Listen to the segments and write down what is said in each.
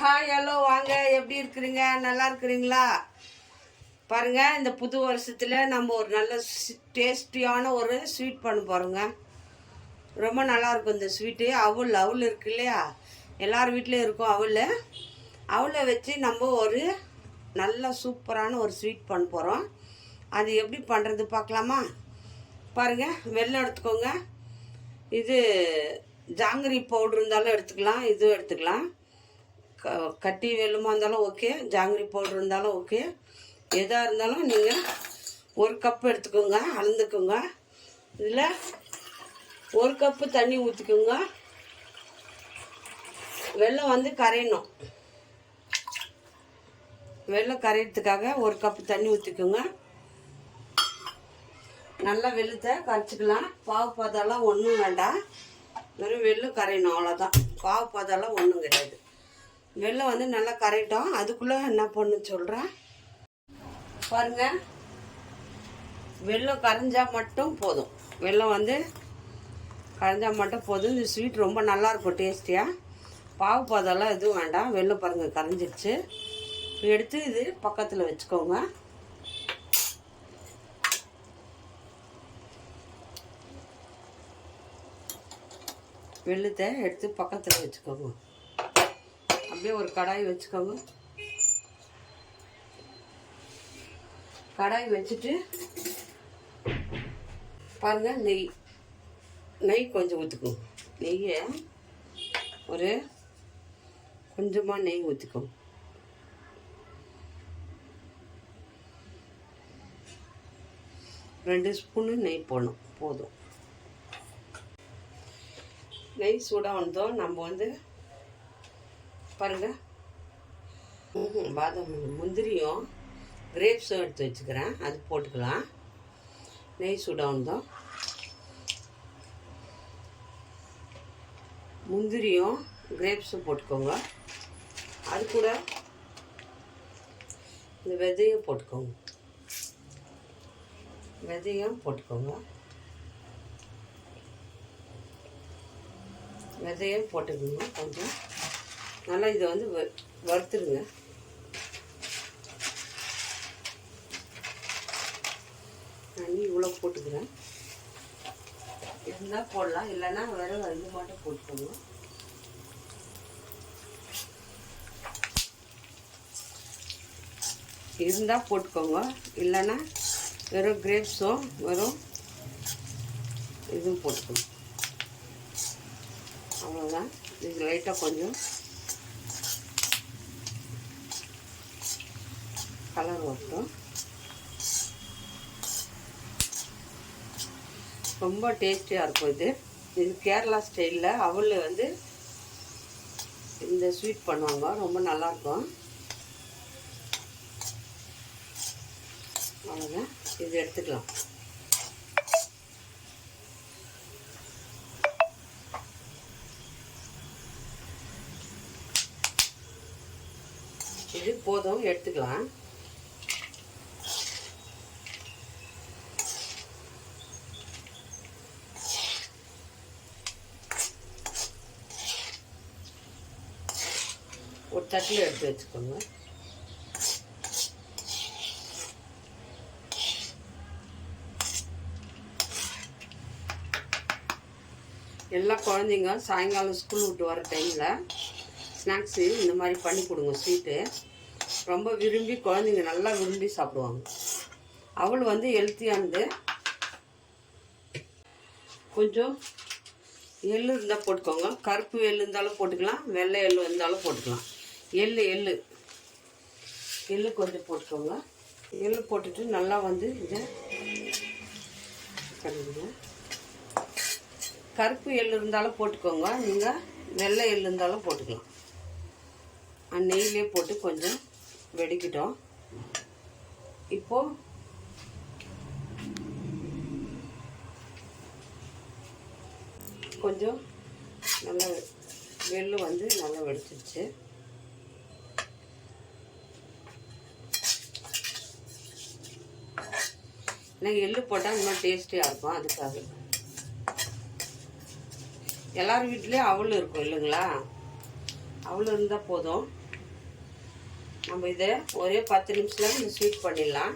Hi hello வாங்க, எப்படி இருக்கிறீங்க? நல்லா இருக்கிறீங்களா? பாருங்கள், இந்த புது வருஷத்தில் நம்ம ஒரு நல்ல டேஸ்டியான ஒரு ஸ்வீட் பண்ண போகிறோங்க. ரொம்ப நல்லாயிருக்கும் இந்த ஸ்வீட்டு. அவல் இருக்கு இல்லையா, எல்லார் வீட்லேயும் இருக்கும் அவலை வச்சு நம்ம ஒரு நல்ல சூப்பரான ஒரு ஸ்வீட் பண்ண போகிறோம். அது எப்படி பண்ணுறது பார்க்கலாமா? பாருங்கள், வெல்லம் எடுத்துக்கோங்க. இது ஜாங்கிரி பவுட்ரு இருந்தாலும் எடுத்துக்கலாம், இதுவும் எடுத்துக்கலாம். கட்டி வெல்லுமா இருந்தாலும் ஓகே, ஜாங்கிரி பவுட்ரு இருந்தாலும் ஓகே, எதாக இருந்தாலும் நீங்கள் ஒரு கப்பு எடுத்துக்கோங்க, அளந்துக்கோங்க. இதில் ஒரு கப்பு தண்ணி ஊற்றிக்கோங்க. வெல்லம் கரையணும். வெல்லம் கரையிறதுக்காக ஒரு கப்பு தண்ணி ஊற்றிக்கோங்க. நல்லா வெல்லத்தை கரைச்சிக்கலாம். பாவு பாதெல்லாம் ஒன்றும் வேண்டாம், வெறும் வெல்லம் கரையணும், அவ்வளோதான். பாவு பாதெல்லாம் ஒன்றும் கிடையாது. வெல்லம் நல்லா கரையிட்டோம். அதுக்குள்ளே என்ன பண்ணு சொல்கிறேன் பாருங்கள். வெல்லம் கரைஞ்சால் மட்டும் போதும். வெல்லம் கரைஞ்சால் மட்டும் போதும். இந்த ஸ்வீட் ரொம்ப நல்லாயிருக்கும் டேஸ்டியாக. பாவு பாதெல்லாம் எதுவும் வேண்டாம். வெல்லம் பாருங்கள் கரைஞ்சிடுச்சு. எடுத்து இது பக்கத்தில் வச்சுக்கோங்க. வெல்லத்தை எடுத்து பக்கத்தில் வச்சுக்கோங்க. அப்படியே ஒரு கடாய் வச்சுக்கோங்க. கடாய் வச்சுட்டு பாருங்கள், நெய் கொஞ்சம் ஊற்றிக்கோங்க. நெய்யை ஒரு கொஞ்சமாக நெய் ஊற்றிக்கோங்க. ரெண்டு ஸ்பூனு நெய் போடணும், போதும். நெய் சூடாக வந்தோம். நம்ம பாருங்கள், பாதாம் முந்திரியும் கிரேப்ஸும் எடுத்து வச்சுக்கிறேன், அது போட்டுக்கலாம். நெய் சூடாக வந்தோம். முந்திரியும் கிரேப்ஸும் போட்டுக்கோங்க. அது கூட இந்த விதையும் போட்டுக்கோங்க. விதையும் போட்டுக்கோங்க. விதையும் போட்டுக்கோங்க. கொஞ்சம் நல்லா இதை வறுத்துடுங்க. நான் இவ்வளோ போட்டுக்கிறேன். இருந்தால் போடலாம், இல்லைன்னா வெறும் இது மட்டும் போட்டுக்கோங்க. இருந்தால் போட்டுக்கோங்க, இல்லைன்னா வெறும் கிரேப்ஸும் வெறும் இதுவும் போட்டுக்கோங்க. அவ்வளோதான். இது லைட்டாக கொஞ்சம் கலர் வரட்டும். ரொம்ப டேஸ்டியாக இருக்கும் இது கேரளா ஸ்டைலில் அவல் இந்த ஸ்வீட் பண்ணுவாங்க, ரொம்ப நல்லாயிருக்கும். அவ்வளோதான். இது எடுத்துக்கலாம். இது போதும், எடுத்துக்கலாம். ஒரு தட்டில் எடுத்து வச்சுக்கோங்க. எல்லா குழந்தைங்க சாயங்காலம் ஸ்கூல் விட்டு வர டைமில் ஸ்நாக்ஸு இந்த மாதிரி பண்ணி கொடுங்க. ஸ்வீட்டு ரொம்ப விரும்பி குழந்தைங்க நல்லா விரும்பி சாப்பிடுவாங்க. அவள் ஹெல்த்தியானது. கொஞ்சம் எள்ளு இருந்தால் போட்டுக்கோங்க. கருப்பு எள்ளு இருந்தாலும் போட்டுக்கலாம், வெள்ளை எள்ளு இருந்தாலும் போட்டுக்கலாம். எள்ளு கொஞ்சம் போட்டுக்கோங்க. எள்ளு போட்டுட்டு நல்லா இதை கழுவுங்க. கருப்பு எள்ளு இருந்தாலும் போட்டுக்கோங்க, நீங்கள் வெள்ளை எள்ளு இருந்தாலும் போட்டுக்கலாம். நெய்யிலே போட்டு கொஞ்சம் வெடிக்கிட்டோம். இப்போது கொஞ்சம் நல்லா வெள்ளு நல்லா வெடிச்சிருச்சு. எனக்கு எள்ளு போட்டால் இன்னும் டேஸ்டியாக இருக்கும். அதுக்காக எல்லார் வீட்லேயும் அவல் இருக்கும் இல்லைங்களா, அவல் இருந்தால் போதும். நம்ம இதை ஒரே 10 நிமிஷத்தில் இந்த ஸ்வீட் பண்ணிடலாம்.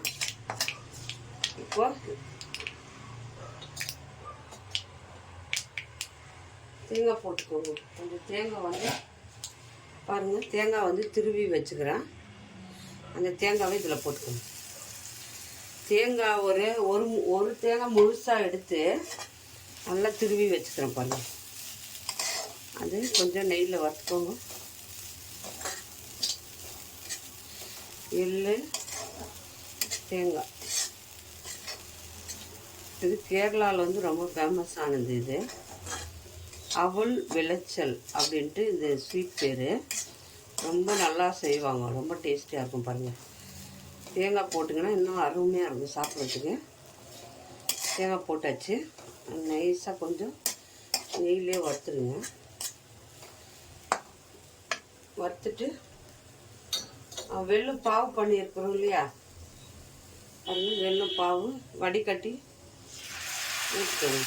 இப்போ தேங்காய் போட்டுக்கோங்க. கொஞ்சம் தேங்காய் வந்து பாருங்கள், தேங்காய் வந்து திருவி வச்சுக்கிறேன். அந்த தேங்காவை இதில் போட்டுக்கோங்க. தேங்காய் ஒரு தேங்காய் முழுசாக எடுத்து நல்லா திருவி வச்சுக்கிறேன் பாருங்கள். அது கொஞ்சம் நெய்யில் வறுத்துக்கோங்க. எள்ளு, தேங்காய், இது கேரளாவில் வந்து ரொம்ப ஃபேமஸானது. இது அவல் விளைச்சல் அப்படின்ட்டு இந்த ஸ்வீட் பேர். ரொம்ப நல்லா செய்வாங்க, ரொம்ப டேஸ்டியாக இருக்கும் பாருங்கள். தேங்காய் போட்டிங்கன்னா இன்னும் அருமையாக இருக்கும் சாப்பிட்றதுக்கு. தேங்காய் போட்டாச்சு. நைஸாக கொஞ்சம் நெய்யிலே வறுத்துடுங்க. வறுத்துட்டு வெல்லம் பாவு பண்ணியிருக்கிறோம் இல்லையா, அது வெல்லம் பாவு வடிகட்டி ஊற்றிக்கோங்க.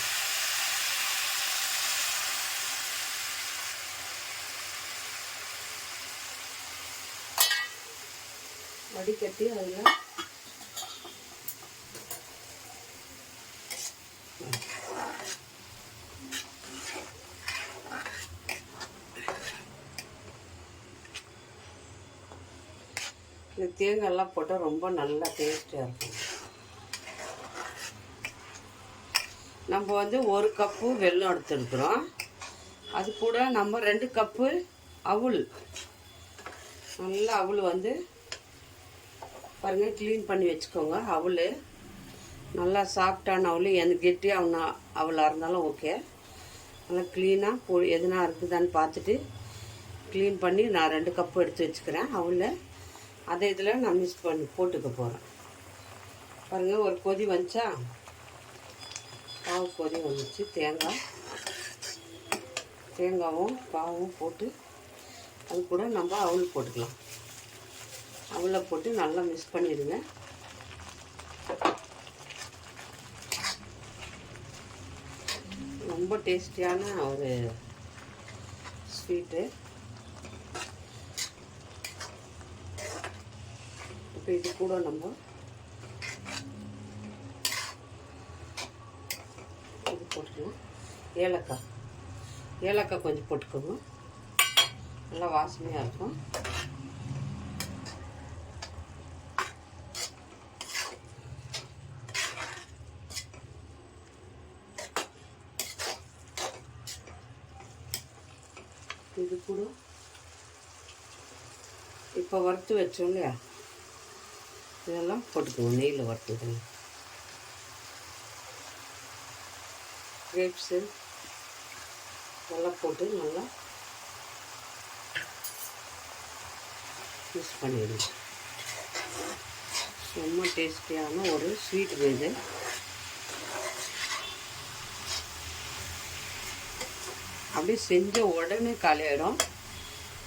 வடிகட்டி அதில் இந்த தேங்காயெல்லாம் போட்டால் ரொம்ப நல்லா டேஸ்டியாக இருக்கும். நம்ம வந்து 1 கப்பு வெல்லம் எடுத்துருக்குறோம். அது கூட நம்ம 2 கப்பு அவுள், நல்லா அவுள் வந்து பாருங்கள் க்ளீன் பண்ணி வச்சுக்கோங்க. அவுள் நல்லா சாஃப்டான அவுள், எந்த கெட்டியாக அவளாக இருந்தாலும் ஓகே. நல்லா க்ளீனாக எதுனா இருக்குதான்னு பார்த்துட்டு க்ளீன் பண்ணி நான் 2 கப்பு எடுத்து வச்சுக்கிறேன் அவுள். அதை இதில் நான் மிக்ஸ் பண்ணி போட்டுக்க போகிறேன். பாருங்கள், ஒரு கொதி வந்துச்சா, பாவு கொதி வந்துச்சு. தேங்காயும் பாவும் போட்டு அது கூட நம்ம அவுள் போட்டுக்கலாம். அவுளை போட்டு நல்லா மிக்ஸ் பண்ணிடுங்க. ரொம்ப டேஸ்டியான ஒரு ஸ்வீட்டு. இப்போ இது கூட நம்ம இது போட்டுக்கலாம். ஏலக்காய் கொஞ்சம் போட்டுக்கோங்க, நல்லா வாசனையாக இருக்கும். இது கூட இப்போ வறுத்து வச்சோம் இல்லையா, இதெல்லாம் போட்டுக்குவோம். நெய்யில் வறுத்துக்கணும். கிரேப்ஸு இதெல்லாம் போட்டு நல்லா மிக்ஸ் பண்ணிடுங்க. ரொம்ப டேஸ்டியான ஒரு ஸ்வீட் இது. அப்படியே செஞ்ச உடனே காலியாயிடும்,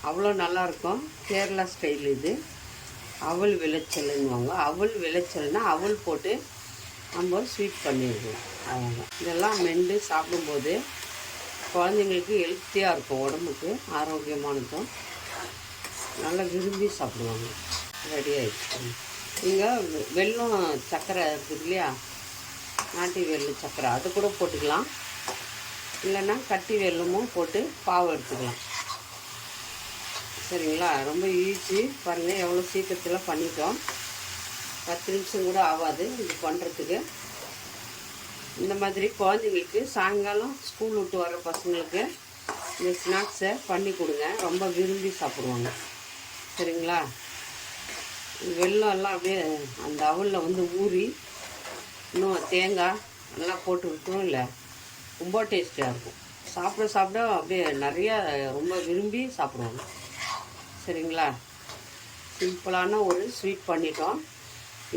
அவ்வளோ நல்லாயிருக்கும். கேரளா ஸ்டைல் இது. அவல் விளைச்சல்னுவாங்க. அவல் விளைச்சல்னா அவல் போட்டு நம்ம ஸ்வீட் பண்ணிடுவோம். அவ்வளோதான். இதெல்லாம் மென்று சாப்பிடும்போது குழந்தைங்களுக்கு ஹெல்த்தியாக இருக்கும், உடம்புக்கு ஆரோக்கியமானதும், நல்லா விரும்பி சாப்பிடுவாங்க. ரெடி ஆகிடுச்சு. நீங்கள் வெல்லம் சர்க்கரை இருக்குது இல்லையா, நாட்டு வெல்லம் சர்க்கரை, அது கூட போட்டுக்கலாம். இல்லைன்னா கட்டி வெல்லமும் போட்டு பாவு எடுத்துக்கலாம். சரிங்களா? ரொம்ப ஈஸி. பாருங்கள் எவ்வளோ சீக்கிரத்தில் பண்ணிட்டோம். 10 நிமிஷம் கூட ஆகாது இது பண்ணுறதுக்கு. இந்த மாதிரி குழந்தைங்களுக்கு சாயங்காலம் ஸ்கூல் விட்டு வர பசங்களுக்கு இந்த ஸ்நாக்ஸை பண்ணி கொடுங்க, ரொம்ப விரும்பி சாப்பிடுவாங்க. சரிங்களா? வெல்லம் எல்லாம் அப்படியே அந்த அவலில் வந்து ஊறி இன்னும் தேங்காய் நல்லா போட்டு விட்டுரும் இல்லை, ரொம்ப டேஸ்டியாக இருக்கும். சாப்பிட அப்படியே நிறையா ரொம்ப விரும்பி சாப்பிடுவாங்க. சரிங்களா? சிம்பிளான ஒரு ஸ்வீட் பண்ணிட்டோம்.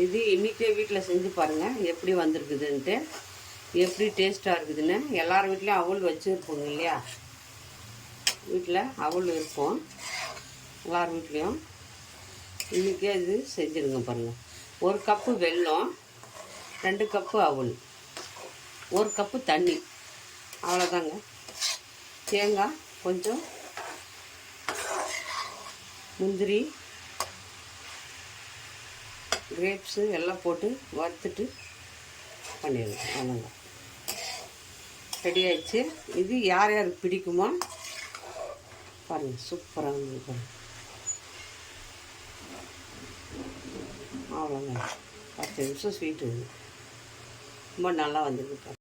இது இன்றைக்கே வீட்டில் செஞ்சு பாருங்கள் எப்படி வந்திருக்குதுன்ட்டு, எப்படி டேஸ்ட்டாக இருக்குதுன்னு. எல்லார் வீட்லேயும் அவல் வச்சுருப்போங்க இல்லையா, வீட்டில் அவல் இருக்கும் எல்லார் வீட்லேயும். இன்றைக்கே இது செஞ்சுருங்க பாருங்கள். 1 கப்பு வெல்லம், 2 கப்பு அவல், 1 கப்பு தண்ணி, அவ்வளோதாங்க. தேங்காய் கொஞ்சம், முந்திரி, கிரேப்ஸு எல்லாம் போட்டு வறுத்துட்டு பண்ணிடுங்க. அவ்வளோங்க, ரெடி ஆயிடுச்சு. இது யார் யாருக்கு பிடிக்குமோ பாருங்கள், சூப்பராக இருந்துருக்கு. அவ்வளோங்க, 10 நிமிஷம் ஸ்வீட்டு ரொம்ப நல்லா வந்திருக்கு.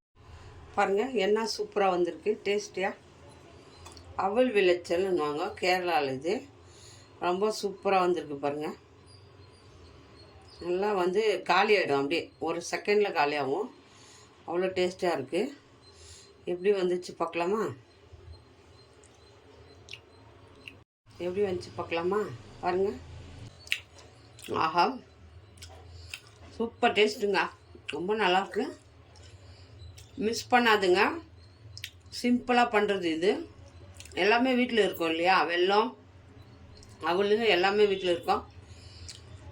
பாருங்கள் என்ன சூப்பராக வந்திருக்கு, டேஸ்டியாக. அவல் விளைச்சல்னுவாங்க கேரளாவில், இது ரொம்ப சூப்பராக வந்திருக்கு பாருங்கள். நல்லா வந்து காலி ஆகிடும், அப்படியே ஒரு செகண்டில் காலியாகும். அவ்வளோ டேஸ்ட்டாக இருக்குது. எப்படி வந்துச்சு பார்க்கலாமா? எப்படி வந்துச்சு பார்க்கலாமா? பாருங்கள். ஆஹா, சூப்பர் டேஸ்ட்டுங்க, ரொம்ப நல்லாயிருக்கு. மிஸ் பண்ணாதுங்க. சிம்பிளாக பண்ணுறது இது. எல்லாமே வீட்டில் இருக்கும் இல்லையா, வெல்லம் அவளுங்க எல்லாமே வீட்டில் இருக்கும்.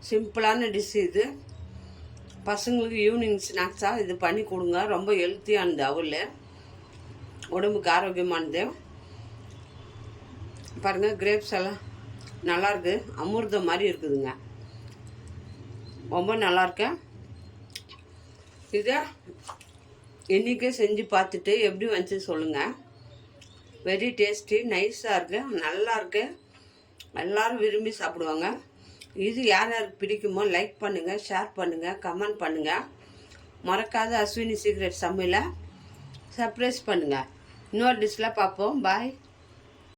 சிம்பிளான டிஷ் இது. பசங்களுக்கு ஈவினிங் ஸ்நாக்ஸாக இது பண்ணி கொடுங்க. ரொம்ப ஹெல்த்தியானது, அவள் உடம்புக்கு ஆரோக்கியமானது. பாருங்கள், கிரேப்ஸ் எல்லாம் நல்லாயிருக்கு, அமிர்தம் மாதிரி இருக்குதுங்க, ரொம்ப நல்லாயிருக்கு. இதை இன்றைக்கே செஞ்சு பார்த்துட்டு எப்படி வந்துச்சு சொல்லுங்கள். வெரி டேஸ்டி, நைஸாக இருக்குது, நல்லாயிருக்கு. எல்லோரும் விரும்பி சாப்பிடுவாங்க. இது யார் யாருக்கு பிடிக்குமோ லைக் பண்ணுங்கள், ஷேர் பண்ணுங்கள், கமெண்ட் பண்ணுங்கள். மறக்காத அஸ்வினி சீக்ரெட் சமையலை சர்ப்ரைஸ் பண்ணுங்கள். இன்னொரு டிஷ்ஷில் பார்ப்போம். பாய்.